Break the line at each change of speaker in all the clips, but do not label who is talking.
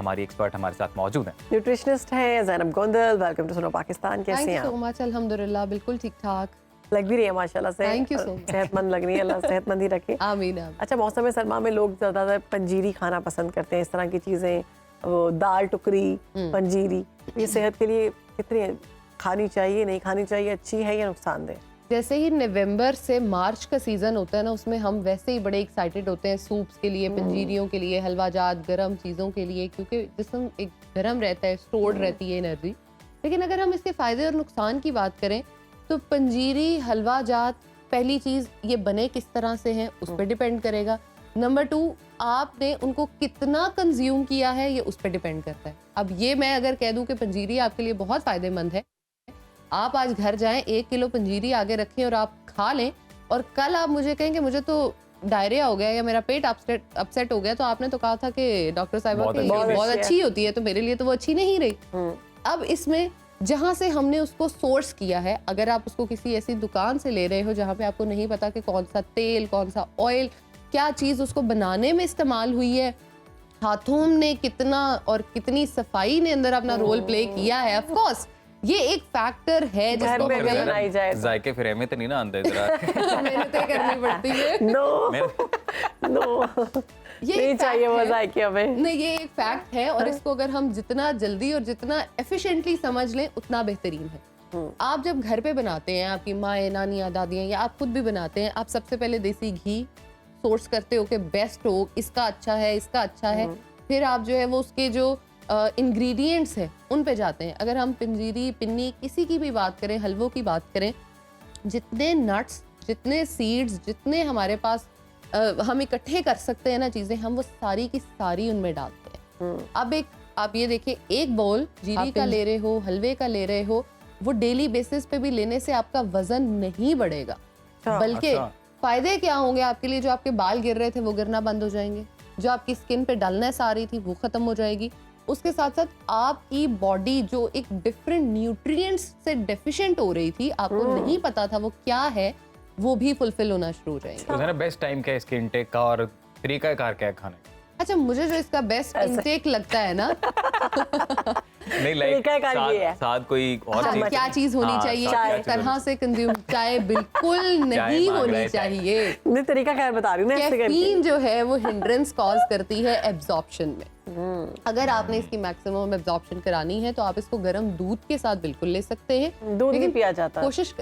हमारी एक्सपर्ट हमारे साथ मौजूद हैं।
न्यूट्रिशनिस्ट है ज़ैनब गोंदल। वेलकम टू सुनो पाकिस्तान। कैसे हैं
थैंक यू
आप?
सो मच, अल्हम्दुलिल्लाह बिल्कुल ठीक ठाक।
लग भी रही है माशाल्लाह से।
Thank you so much.
सेहतमंद लग रही है, अल्लाह सेहतमंद ही रखे।
आमीन आमीन।
अच्छा, मौसम सरमा में लोग ज़्यादा पंजीरी खाना पसंद करते हैं, इस तरह की चीज़ें, दाल टुकरी, पंजीरी, ये सेहत के लिए कितनी खानी चाहिए, नहीं खानी चाहिए, अच्छी है या नुकसानदेह?
जैसे ही नवंबर से मार्च का सीज़न होता है ना, उसमें हम वैसे ही बड़े एक्साइटेड होते हैं सूप्स के लिए, पंजीरियों के लिए, हलवाजात, गरम चीज़ों के लिए, क्योंकि जिस्म एक गरम रहता है, स्टोर्ड रहती है एनर्जी। लेकिन अगर हम इसके फ़ायदे और नुकसान की बात करें तो पंजीरी, हलवाजात, पहली चीज़ ये बने किस तरह से हैं उस पर डिपेंड करेगा। नंबर 2, आपने उनको कितना कंज्यूम किया है ये उस पर डिपेंड करता है। अब ये मैं अगर कह दूं कि पंजीरी आपके लिए बहुत फ़ायदेमंद है, आप आज घर जाएं, 1 किलो पंजीरी आगे रखें और आप खा लें, और कल आप मुझे कहें कि मुझे तो डायरिया हो गया या मेरा पेट अपसेट हो गया, तो आपने तो कहा था कि डॉक्टर साहिबा की बहुत अच्छी होती है, तो मेरे लिए तो वो अच्छी नहीं रही। अब इसमें जहाँ से हमने उसको सोर्स किया है, अगर आप उसको किसी ऐसी दुकान से ले रहे हो जहाँ पे आपको नहीं पता कि कौन सा तेल, कौन सा ऑयल, क्या चीज़ उसको बनाने में इस्तेमाल हुई है, हाथों ने कितना और कितनी सफाई ने अंदर अपना रोल प्ले किया है, ऑफ कोर्स ये एक फैक्टर है जिसको
हमें बनाई जाए
जायके फिर अहमियत नहीं ना आंदे जरा
मेहनतें करनी पड़ती है।
नो
ये
नहीं
एक
चाहिए
fact
वो
है।
जायके हमें।
नहीं, ये एक फैक्ट है, और इसको अगर हम जितना जल्दी और जितना एफिशिएंटली समझ लें उतना बेहतरीन है। आप जब घर पे बनाते हैं, आपकी माएँ, नानियाँ, दादियाँ या आप खुद भी बनाते हैं, आप सबसे पहले देसी घी सोर्स करते हो कि बेस्ट हो, इसका अच्छा है, इसका अच्छा है, फिर आप जो है वो उसके जो इंग्रेडिएंट्स हैं उन पे जाते हैं। अगर हम पंजीरी, पिन्नी, किसी की भी बात करें, हलवों की बात करें, जितने नट्स, जितने सीड्स, जितने हमारे पास हम इकट्ठे कर सकते हैं ना चीज़ें, हम वो सारी की सारी उनमें डालते हैं। अब आप ये देखिए, एक बाउल जीरी का ले रहे हो, हलवे का ले रहे हो, वो डेली बेसिस पे भी लेने से आपका वजन नहीं बढ़ेगा, बल्कि फायदे क्या होंगे आपके लिए? जो आपके बाल गिर रहे थे वो गिरना बंद हो जाएंगे, जो आपकी स्किन पे डलनेस आ रही थी वो खत्म हो जाएगी, उसके साथ साथ आपकी बॉडी जो एक डिफरेंट न्यूट्रिएंट्स से डेफिशिएंट हो रही थी, आपको नहीं पता था वो क्या है, वो भी फुलफिल होना शुरू हो जाएंगे।
तो ना बेस्ट टाइम क्या है इसके इनटेक का और तरीका कार क्या है खाने का?
अच्छा, मुझे जो इसका बेस्ट इनटेक लगता है ना
नहीं लाइक साथ कोई और
चीज, क्या चीज होनी चाहिए, किस तरह से कंज्यूम, चाय बिल्कुल नहीं होनी चाहिए।
नहीं, तरीका कार बता रही हूँ ना।
कैफीन जो है वो हिंड्रेंस कॉज करती है एब्जॉर्प्शन में। अगर आपने इसकी मैक्सिमम एब्जॉर्प्शन करानी है तो आप इसको गर्म दूध के साथ बिल्कुल ले सकते हैं।
दूध नहीं पिया जाता,
कोशिश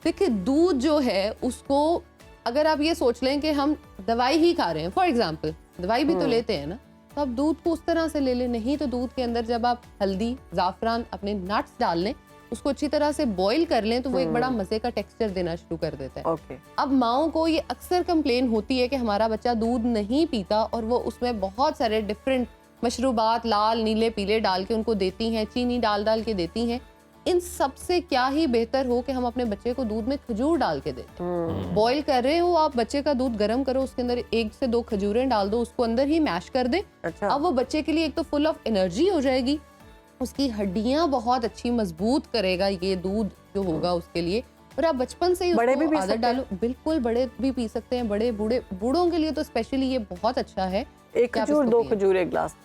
देखिए, दूध जो है उसको अगर आप ये सोच लें कि हम दवाई ही खा रहे हैं, फॉर एग्जाम्पल दवाई भी तो लेते हैं ना, तो आप दूध को उस तरह से ले लें। नहीं तो दूध के अंदर जब आप हल्दी, जाफरान, अपने नट्स डाल लें, उसको अच्छी तरह से बॉईल कर लें, तो वो एक बड़ा मजे का टेक्सचर देना शुरू कर देता है। अब माओं को ये अक्सर कंप्लेन होती है कि हमारा बच्चा दूध नहीं पीता, और वो उसमें बहुत सारे डिफरेंट मशरूबात लाल, नीले, पीले डाल के उनको देती हैं, चीनी डाल डाल के देती हैं। इन सब से क्या ही बेहतर हो कि हम अपने बच्चे को दूध में खजूर डाल के दें। बॉईल कर रहे हो आप, बच्चे का दूध गर्म करो, उसके अंदर 1 से 2 खजूरें डाल दो, उसको अंदर ही मैश कर दें। अब वो बच्चे के लिए एक तो फुल ऑफ एनर्जी हो जाएगी, उसकी हड्डियां बहुत अच्छी मजबूत करेगा ये दूध जो होगा उसके लिए। और आप बचपन से ही उसको आदत डालो। बिल्कुल, बड़े भी पी सकते हैं, बड़े बूढ़ों के लिए तो स्पेशली ये बहुत अच्छा है।
1 खजूर, 2 खजूर, 1 गिलास।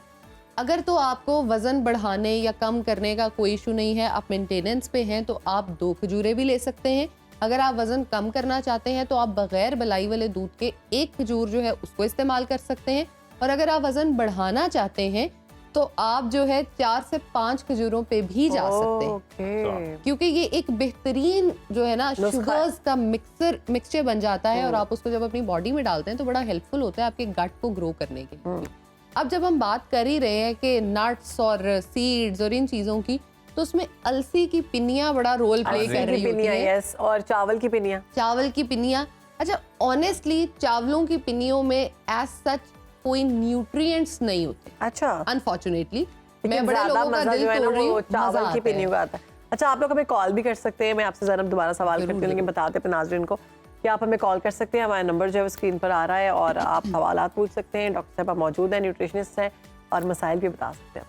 अगर तो आपको वजन बढ़ाने या कम करने का कोई इशू नहीं है, आप मेंटेनेंस पे हैं, तो आप 2 खजूरें भी ले सकते हैं। अगर आप वजन कम करना चाहते हैं तो आप बगैर बलाई वाले दूध के 1 खजूर जो है उसको इस्तेमाल कर सकते हैं। और अगर आप वजन बढ़ाना चाहते हैं तो आप जो है 4 से 5 खजूरों पे भी जा सकते हैं, क्योंकि ये एक बेहतरीन जो है ना शुगर्स का मिक्सचर बन जाता है, और आप उसको जब अपनी बॉडी में डालते हैं तो बड़ा हेल्पफुल होता है आपके गट को ग्रो करने के लिए। अब जब हम बात कर ही रहे हैं कि नट्स और सीड्स और इन चीज़ों की, तो उसमें अलसी की पिनियाँ बड़ा रोल प्ले कर रही होती है।
यस, और चावल की पिनियाँ।
चावल की पिनियाँ, अच्छा ऑनेस्टली चावलों की पिनियों में एज सच कोई न्यूट्रिएंट्स नहीं होते।
अच्छा,
अनफॉर्चुनेटली मैं बड़े लोगों का दिल तोड़ रही हूँ,
चावल की पिनियों का आता है। अच्छा, आप लोग हमें कॉल भी कर सकते हैं। मैं आपसे ज़रा दोबारा सवाल करती हूँ, लेकिन बताते हैं नाज़रीन को कि आप हमें कॉल कर सकते हैं। हमारा नंबर जो है वो स्क्रीन पर आ रहा है, और आप सवालात पूछ सकते हैं। डॉक्टर साहब मौजूद हैं, न्यूट्रिशनिस्ट हैं, और मसाइल भी बता सकते हैं।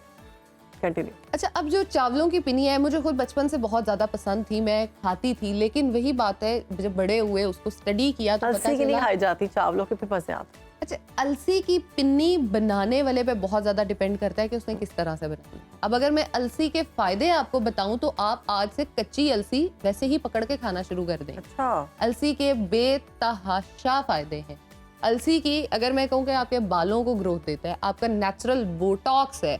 कंटिन्यू। अच्छा,
अब जो चावलों की पिनिया है, मुझे खुद बचपन से बहुत ज्यादा पसंद थी, मैं खाती थी, लेकिन वही बात है जब बड़े हुए उसको स्टडी किया तो पता
नहीं खाई जाती चावलों के, फिर मजे आते।
अच्छा, अलसी की पिन्नी बनाने वाले पे बहुत ज्यादा डिपेंड करता है कि उसने किस तरह से बनाई। अब अगर मैं अलसी के फायदे आपको बताऊं तो आप आज से कच्ची अलसी वैसे ही पकड़ के खाना शुरू कर दें।
अच्छा,
अलसी के बेतहाशा फायदे हैं। अलसी की अगर मैं कहूँ कि आपके बालों को ग्रोथ देता है, आपका नेचुरल बोटॉक्स है,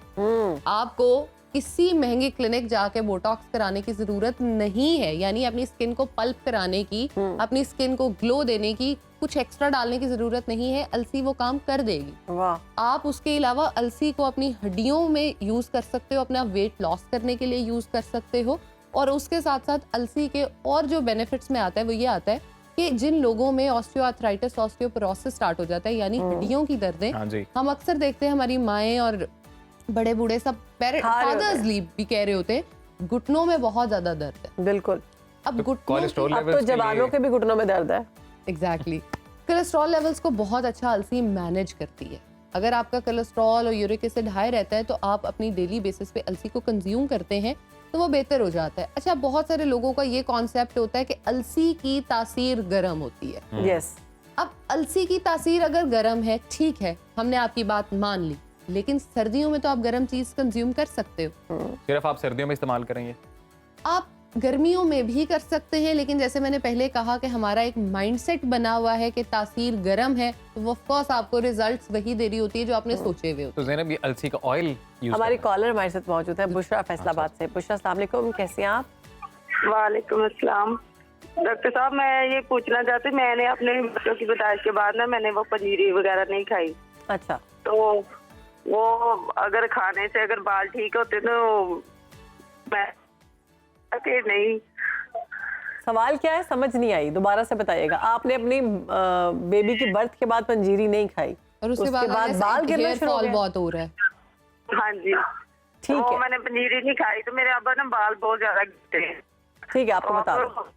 आपको किसी महंगे क्लिनिक जाके बोटॉक्स कराने की जरूरत नहीं है, यानी अपनी स्किन को पल्प कराने की, अपनी स्किन को ग्लो देने की, कुछ एक्स्ट्रा डालने की जरूरत नहीं है। अलसी वो काम कर देगी।
वाह।
आप उसके अलावा अलसी को अपनी हड्डियों में यूज कर सकते हो, अपना वेट लॉस करने के लिए यूज कर सकते हो। और उसके साथ साथ अलसी के और जो बेनिफिट्स में आता है वो ये आता है कि जिन लोगों में ऑस्टियोआर्थराइटिस, ऑस्टियोपोरोसिस स्टार्ट हो जाता है, यानी हड्डियों की दर्दें,
हाँ जी।
हम अक्सर देखते हैं हमारी माएं और बड़े बूढ़े सब फादर्स भी कह रहे होते हैं घुटनों में बहुत ज्यादा दर्द है।
बिल्कुल।
अब घुटनों
कोलेस्ट्रॉल
अब तो
लेवल्स के
जवानों
लिए
के भी घुटनों में दर्द है।
एग्जैक्टली कोलेस्ट्रॉल लेवल्स को बहुत अच्छा अलसी मैनेज करती है। अगर आपका कोलेस्ट्रॉल और यूरिक एसिड हाई रहता है तो आप अपनी डेली बेसिस पे अलसी को कंज्यूम करते हैं तो वो बेहतर हो जाता है। अच्छा, बहुत सारे लोगों का ये कॉन्सेप्ट होता है कि अलसी की तासीर गर्म होती है।
यस।
अब अलसी की तासीर अगर गर्म है, ठीक है, हमने आपकी बात मान ली, लेकिन सर्दियों में तो आप गर्म चीज कंज्यूम कर सकते हो।
सिर्फ आप सर्दियों में इस्तेमाल करेंगे?
आप गर्मियों में भी कर सकते हैं, लेकिन जैसे मैंने पहले कहा कि हमारा एक माइंडसेट बना हुआ है कि तासीर गर्म है, तो वो ऑफ कोर्स आपको रिजल्ट्स वही दे रही होती है जो आपने सोचे हुए होते
तो ज़ैनब, ये अलसी का ऑयल यूज
हमारी कॉलर हमारे साथ मौजूद है, बुशरा फैसलाबाद से। बुशरा, अस्सलाम वालेकुम, कैसी हैं आप?
वालेकुम अस्सलाम। डॉक्टर साहब, मैं ये पूछना चाहती, मैंने अपने बच्चों की पैदाइश के बाद ना मैंने वो पनीरी वगैरह नहीं खाई।
अच्छा।
तो वो अगर खाने से अगर बाल ठीक होते तो मैं कि नहीं।
सवाल क्या है समझ नहीं आई, दोबारा से बताइएगा। आपने अपनी बेबी की बर्थ के बाद पंजीरी नहीं खाई
और उसके बाद
बाल गिरना
हेयर
शुरू हो
फॉल
गए?
बहुत हो रहा है।
हाँ जी,
ठीक
तो
है,
मैंने पनीरी नहीं खाई तो मेरे अब ना बाल बहुत ज्यादा गिरते हैं।
ठीक है, आपको बता दो।
और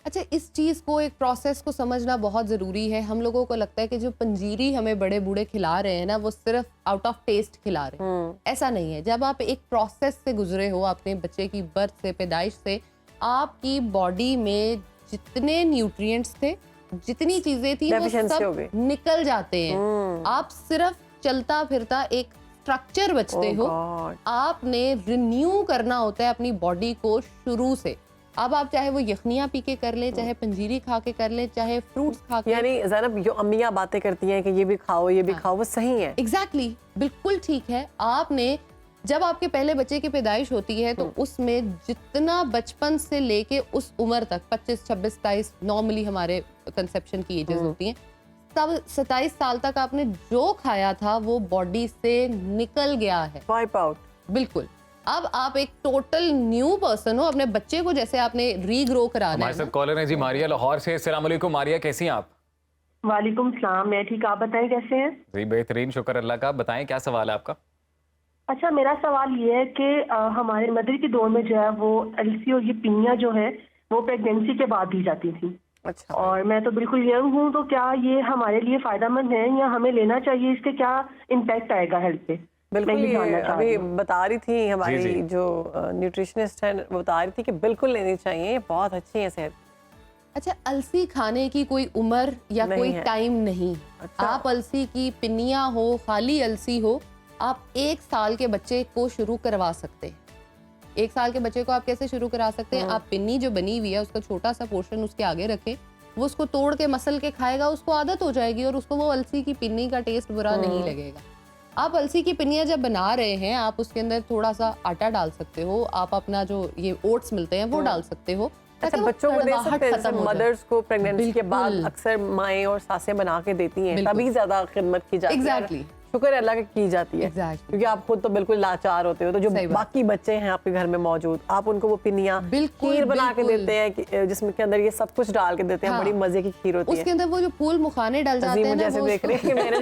अच्छा, इस चीज को, एक प्रोसेस को समझना बहुत जरूरी है। हम लोगों को लगता है कि जो पंजीरी हमें बड़े बूढ़े खिला रहे हैं ना, वो सिर्फ आउट ऑफ टेस्ट खिला रहे हैं। ऐसा नहीं है। जब आप एक प्रोसेस से गुजरे हो, अपने बच्चे की बर्थ से, पैदाइश से, आपकी बॉडी में जितने न्यूट्रिएंट्स थे, जितनी चीजें थी, वो
Deficiency हो गई।
सब निकल जाते हैं। आप सिर्फ चलता फिरता एक स्ट्रक्चर बचते हो।
God।
आपने रिन्यू करना होता है अपनी बॉडी को शुरू से। अब आप चाहे वो यखनियाँ पी के कर ले, चाहे पंजीरी खा के कर ले, चाहे फ्रूट्स खा के।
यानी ज़ैनब, जो अम्मियाँ बातें करती हैं कि ये भी खाओ, ये भी खाओ, वो सही है?
एग्जैक्टली, बिल्कुल ठीक है। आपने जब आपके पहले बच्चे की पैदाइश होती है तो उसमें जितना बचपन से लेके उस उम्र तक 25, 26, 27 नॉर्मली हमारे कंसेप्शन की एजेस होती हैं, तब 27 साल तक आपने जो खाया था वो बॉडी से निकल गया है,
वाइप आउट।
बिल्कुल। अब आप एक टोटल न्यू पर्सन हो। अपने बच्चे को जैसे आपने रीग्रो कराना
हमारे
है
साथ
ना।
कॉलर है जी मारिया लाहौर से। अस्सलाम वालेकुम मारिया, कैसी हैं आप?
वालेकुम सलाम, मैं ठीक, आप बताएं कैसे हैं?
जी बेहतरीन, शुक्र अल्लाह का। बताएं क्या सवाल है आपका?
अच्छा, मेरा सवाल ये है कि हमारे मदर के दौर में जो है वो अलसी और ये पिनिया जो है वो प्रेगनेंसी के बाद दी जाती थी।
अच्छा।
और मैं तो बिल्कुल यंग हूँ, तो क्या ये हमारे लिए फायदेमंद है या हमें लेना चाहिए? इसके क्या इम्पैक्ट आएगा हेल्थ पे?
बिल्कुल,
मैं ये
ये
जानना चाह
अभी
रही हूँ।
बता रही थी हमारी
जी, जी।
जो न्यूट्रिशनिस्ट है, वो बता रही थी कि बिल्कुल लेनी चाहिए, बहुत अच्छी है सेहत।
अच्छा, अलसी खाने की कोई उम्र या
नहीं
कोई
है।
टाइम नहीं।
अच्छा।
आप अलसी की पिनिया हो, खाली अलसी हो, आप 1 साल के बच्चे को शुरू करवा सकते हैं। 1 साल के बच्चे को आप कैसे शुरू करा सकते हैं? आप पिन्नी जो बनी हुई है उसका छोटा सा पोर्शन उसके आगे रखें, वो उसको तोड़ के मसल के खाएगा, उसको आदत हो जाएगी और उसको वो अलसी की पिन्नी का टेस्ट बुरा नहीं लगेगा। आप अलसी की पिनिया जब बना रहे हैं, आप उसके अंदर थोड़ा सा आटा डाल सकते हो, आप अपना जो ये ओट्स मिलते हैं वो डाल सकते हो।
अच्छा,
ताकि वो
बच्चों को दे
कड़वाहट
सकते हैं?
खत्म हो जाए।
मदर्स को प्रेगनेंसी के बाद
बिल्कुल।
अक्सर माएँ और सासें बना के देती हैं,
बिल्कुल।
तभी ज्यादा खिदमत की जाती है।
Exactly।
शुक्र है अल्लाह की जाती है।
Exactly।
क्योंकि आप खुद तो बिल्कुल लाचार होते हो, तो जो
सही बात।
बाकी बच्चे हैं आपके घर में मौजूद, आप उनको वो पिनिया
बिल्कुल,
खीर बना के
बिल्कुल।
देते हैं जिसमें के अंदर ये सब कुछ डाल के देते हैं।
हाँ।
बड़ी मजे की खीर होती
उसके
है।
अंदर वो जो फूल मुखाने डल जाते
अजीम
हैं ना,
जैसे
वो
देख रहे हैं कि मैंने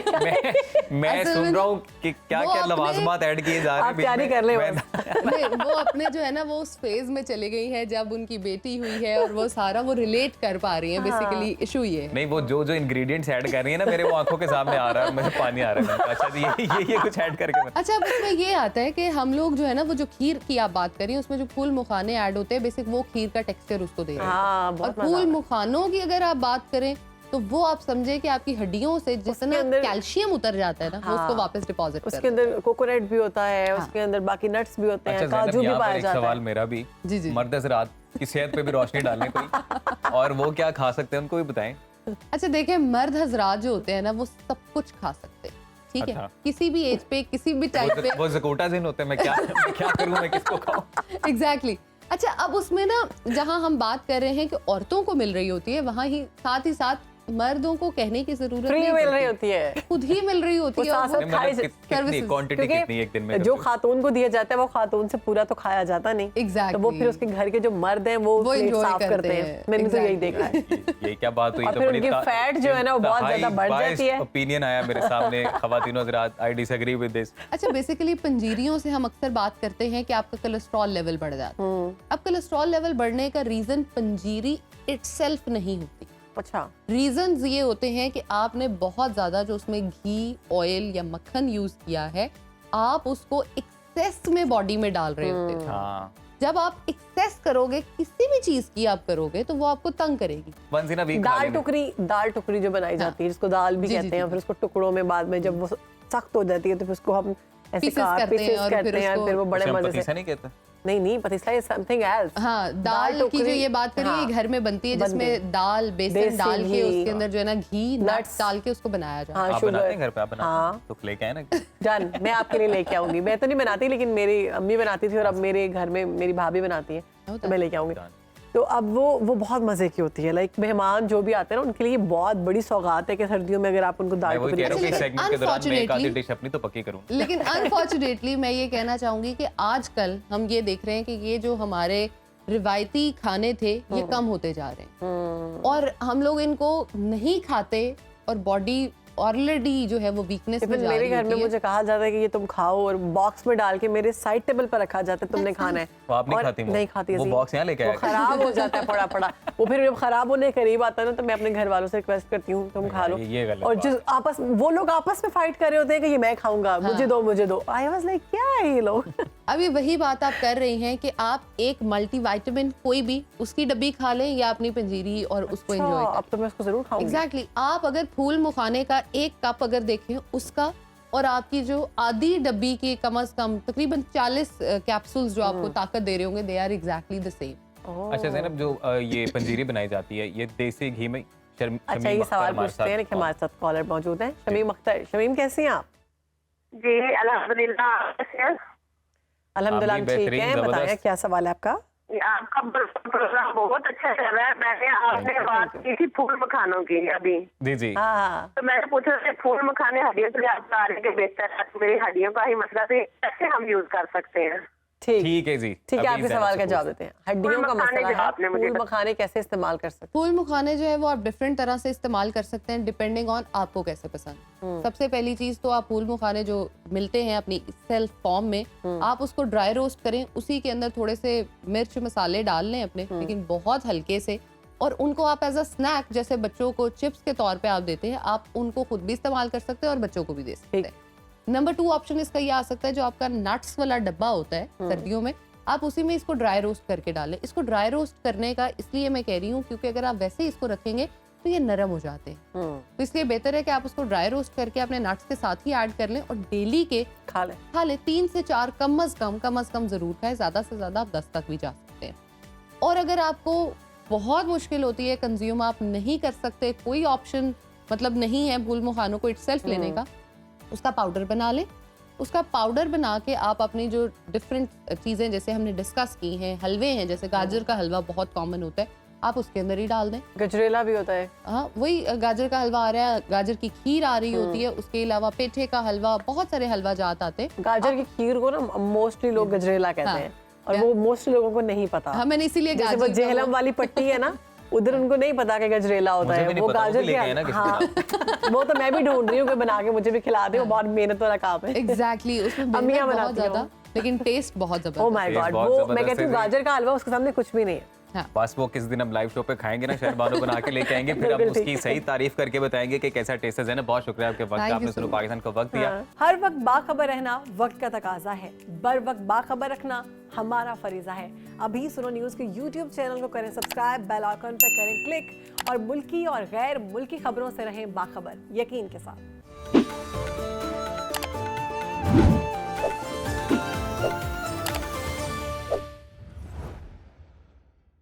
मैं
असल में
सुन रहा हूँ कि क्या
वो
क्या
अपने-
लवाजमात ऐड किए जा रहे हैं
आप
बीच
तैयारी
में।
कर ले
मैं-
बस।
नहीं, वो अपने जो है ना वो उस फेज में चली गई है जब उनकी बेटी हुई है और वो सारा वो रिलेट कर पा रही है। बेसिकली इशू ये है।
नहीं, वो जो जो इंग्रेडिएंट्स ऐड कर रही है ना, मेरे वो आंखों के सामने आ रहा है, मुझे पानी आ रहा है। अच्छा जी, ये कुछ ऐड करके बता।
अच्छा, अब उसमें ये आता है कि हम लोग जो है ना वो जो खीर की आप बात करिए, उसमें जो फूल मुखाने ऐड होते हैं, बेसिक वो खीर का टेक्सचर उसको दे रहे हैं।
हाँ,
और
बहुत मजा
फूल
आता है।
मुखानों की अगर आप बात करें तो वो आप समझे कि आपकी हड्डियों से जितना
अंदर-
कैल्शियम उतर जाता है ना वो उसको
हाँ।
वापस डिपॉजिट
उसके
कर
अंदर कोकोनट भी होता है, उसके अंदर बाकी नट्स भी होते
अच्छा
हैं,
ज़ैनब,
काजू भी
यहाँ पर
पाया
एक
जाता
सवाल
है।
मेरा भी,
जी, जी।
मर्द हज़रात की सेहत पे भी रोशनी डालने कोई, और वो क्या खा सकते हैं उनको भी बताएं।
अच्छा देखिए, मर्द हजरात जो होते हैं ना वो सब कुछ खा सकते हैं, ठीक है,
अच्छा।
किसी भी एज पे किसी भी टाइम पे।
वो जकोटा जिन होते हैं, मैं क्या करूं, मैं किसको खाऊं।
एग्जैक्टली अच्छा, अब उसमें ना जहां हम बात कर रहे हैं कि औरतों को मिल रही होती है, वहां ही साथ मर्दों को कहने की जरूरत
फ्री
नहीं
मिल रही
पड़ती।
होती है,
खुद ही मिल रही होती
वो
है और
साथ-साथ
वो-
खाई
कितनी
services,
क्वांटिटी कितनी एक दिन में
क्योंकि जो
करते हो?
खातून को दिया जाता है वो खातून से पूरा तो खाया जाता नहीं।
Exactly.
तो वो फिर उसके घर के जो मर्द हैं वो प्लेट
enjoy
साफ करते
करते
हैं।
हैं।
मैंने तो यही
Exactly.
देखा है।
ये क्या बात हुई।
और फिर उनकी फैट जो है ना वो बहुत ज्यादा बढ़ जाती है।
ओपिनियन आया मेरे सामने, खवातीनो हज़रात, आई डिसएग्री विद दिस।
अच्छा बेसिकली पंजीरियों से हम अक्सर बात करते हैं कि आपका कोलेस्ट्रॉल लेवल बढ़ जाता है। अब कोलेस्ट्रॉल लेवल बढ़ने का रीजन पंजीरी इटसेल्फ नहीं होती।
अच्छा,
रीजंस ये होते हैं कि आपने बहुत ज्यादा जो उसमें घी, ऑयल या मक्खन यूज किया है, आप उसको एक्सेस में बॉडी में डाल रहे होते हो।
हाँ,
जब आप एक्सेस करोगे किसी भी चीज की आप करोगे तो वो आपको तंग करेगी।
वंस इन अ वीक खा
दाल टुकड़ी जो बनाई जाती है, जिसको दाल भी
जी, जी,
कहते हैं,
जी।
फिर उसको टुकड़ों में बाद में जब वो सख्त हो जाती है तो फिर उसको हम ऐसे
Pieces करते हैं और फिर
करते हैं,
उसको-
फिर वो बड़े मजे
पतीसा
से।
नहीं कहते।
नहीं पतीसा इज समथिंग एल्स।
हाँ, दाल की जो ये बात करिए, ये घर में बनती है जिसमें दाल बेसन
देसी
डाल के
घी,
उसके अंदर जो है ना घी नट्स
nuts
डाल के उसको बनाया जाता है।
हाँ,
आप
शुगर।
बनाते हैं घर पे? आप बनाते
हाँ।
हैं तो लेके आए ना।
जान, मैं आपके लिए लेके आऊंगी। मैं तो नहीं बनाती, लेकिन मेरी अम्मी बनाती थी और अब मेरे घर में मेरी भाभी बनाती है, तो मैं लेके आऊंगी। तो अब वो बहुत मजे की होती है। लाइक मेहमान जो भी आते हैं ना, उनके लिए बहुत बड़ी सौगात है कि सर्दियों में अगर आप उनको दाल
मैं वही कह रहा हूँ कि
लेकिन
सेगमेंट के दौरान मैं एक आधी
unfortunately-
डिश अपनी तो पक्की करूँ।
लेकिन अनफॉर्चुनेटली मैं ये कहना चाहूंगी कि आजकल हम ये देख रहे हैं कि ये जो हमारे रिवायती खाने थे ये कम होते जा रहे हैं और हम लोग इनको नहीं खाते और बॉडी ऑलरेडी जो है वो वीकनेस में
इवन
जा
मेरे
रही
घर में
होती है।
मुझे कहा जाता है कि ये तुम खाओ, और बॉक्स में डाल के मेरे साइड टेबल पर रखा जाता है, तुमने खाना है।
वो आप नहीं
और
खाती?
नहीं खाती।
वो
अजीम।
बॉक्स यहाँ लेके
वो
आया?
खराब हो जाता है पड़ा पड़ा। वो फिर जब खराब होने के करीब आता है ना, तो मैं अपने घर वालों से रिक्वेस्ट करती हूँ तुम खा लो।
ये गलत
और
बात
जो आपस वो लोग आपस में फाइट कर रहे होते हैं कि ये मैं खाऊंगा, मुझे दो। आई वाज लाइक क्या है ये लोग।
अभी वही बात आप कर रही हैं कि आप एक मल्टीविटामिन कोई भी उसकी डब्बी खा लें या अपनी पंजीरी और उसको एंजॉय
अच्छा,
करें।
अब तो मैं उसको जरूर खाऊंगी।
एग्जैक्टली आप अगर फूल मुखाने का एक कप अगर देखें उसका और आपकी जो आधी डब्बी के कम से कम तकरीबन 40 कैप्सूल्स जो आपको ताकत दे रहे होंगे, they are exactly the same.
अच्छा ज़ैनब, जो ये पंजीरी बनाई जाती है, ये देसी घी में
अच्छा, ये सवाल पूछते हैं कि हमारे साथ कॉलर मौजूद हैं। शमीम अख्तर। शमीम कैसी हैं आप?
जी अल्हम्दुलिल्लाह।
अल्हम्दुलिल्लाह हम ठीक
बेहतरीन,
हैं। बताएं
जबरदस्त।
क्या सवाल है आपका?
आपका प्रोग्राम बहुत अच्छा चल रहा है। मैंने आपने बात की थी फूल मखानों की अभी,
जी जी।
हाँ,
तो मैंने पूछा कि फूल मखाने हड्डियों के लिए आप बता रहे हैं कि बेहतर है, तो मेरी हड्डियों का ही मसला है, कैसे हम यूज कर सकते हैं?
ठीक
ठीक है जी।
ठीक है,
अभी
आपके
ज़ैनब
सवाल
से
का जवाब
पूछते
देते हैं। हड्डियों का
फूल मखाने
मसला
जो
है,
आपने मुझे
फूल मखाने कैसे इस्तेमाल कर सकते
फूल मुखाने जो है वो आप डिफरेंट तरह से इस्तेमाल कर सकते हैं डिपेंडिंग ऑन आपको कैसे पसंद। सबसे पहली चीज तो आप फूल मुखाने जो मिलते हैं अपनी सेल्फ फॉर्म में, आप उसको ड्राई रोस्ट करें, उसी के अंदर थोड़े से मिर्च मसाले डाल लें अपने, लेकिन बहुत हल्के से, और उनको आप एज अ स्नैक जैसे बच्चों को चिप्स के तौर पे आप देते हैं, आप उनको खुद भी इस्तेमाल कर सकते हैं और बच्चों को भी दे सकते हैं। नंबर 2 ऑप्शन इसका ये आ सकता है, जो आपका नट्स वाला डब्बा होता है सर्दियों में, आप उसी में इसको ड्राई रोस्ट करके डालें। इसको ड्राई रोस्ट करने का इसलिए मैं कह रही हूँ क्योंकि अगर आप वैसे ही इसको रखेंगे तो ये नरम हो जाते हैं, तो इसलिए बेहतर है कि आप उसको ड्राई रोस्ट करके अपने नट्स के साथ ही ऐड कर लें और डेली के
खा ले
3 से 4 कम अज कम जरूर खाएं, ज्यादा से ज्यादा आप 10 तक भी जा सकते हैं। और अगर आपको बहुत मुश्किल होती है, कंज्यूम आप नहीं कर सकते, कोई ऑप्शन मतलब नहीं है फूल मुखानों को इटसेल्फ लेने का, उसका पाउडर बना लें। उसका पाउडर बना के आप अपनी जो डिफरेंट चीज़ें जैसे हमने डिस्कस की हैं, हलवे हैं, जैसे गाजर का हलवा बहुत कॉमन होता है, आप उसके अंदर ही डाल दें।
गजरेला भी होता है।
हाँ, वही गाजर का हलवा आ रहा है, गाजर की खीर आ रही होती है, उसके अलावा पेठे का हलवा, बहुत सारे हलवा जात आते हैं।
गाजर की खीर को ना मोस्टली लोग गजरेला कहते हैं, और वो मोस्टली लोगों को नहीं पता।
हाँ, मैंने इसीलिए
जैसे वो
गाजर का
जेहलम वाली पट्टी है ना, उधर उनको नहीं पता कि गजरेला होता
मुझे
है।
भी नहीं
वो
पता, वो
गाजर
भी लेके आए ना
के
किसी
वो तो मैं भी ढूंढ रही हूँ कि बना के मुझे भी खिला दे, वो बहुत मेहनत वाला काम है।
एग्जैक्टली, उसमें
अम्मियाँ
मेहनत बहुत
बनाती हैं
ज्यादा, लेकिन टेस्ट बहुत
ओह
जबरदस्त।
माय
Taste
गॉड,
बहुत
वो मैं
जबरदस्त
कहती हूँ
है।
गाजर का हलवा उसके सामने कुछ भी नहीं है।
बस वो किस दिन हम लाइव शो पे खाएंगे ना, शायद बानो बना के लेके आएंगे, फिर हम
बिल्कुल
उसकी सही तारीफ करके बताएंगे कि कैसा टेस्ट है ना। बहुत शुक्रिया आपके वक्त
Thank
का,
you
आपने
so
सुनो
much.
पाकिस्तान को वक्त दिया।
हर वक्त बाखबर रहना वक्त का तकाजा है, बर वक्त बाखबर रखना हमारा फरीजा है। अभी सुनो न्यूज़ के YouTube चैनल को करें सब्सक्राइब, बेल आइकन पर करें क्लिक और मुल्की और गैर मुल्की खबरों से रहें बाखबर, यकीन के साथ।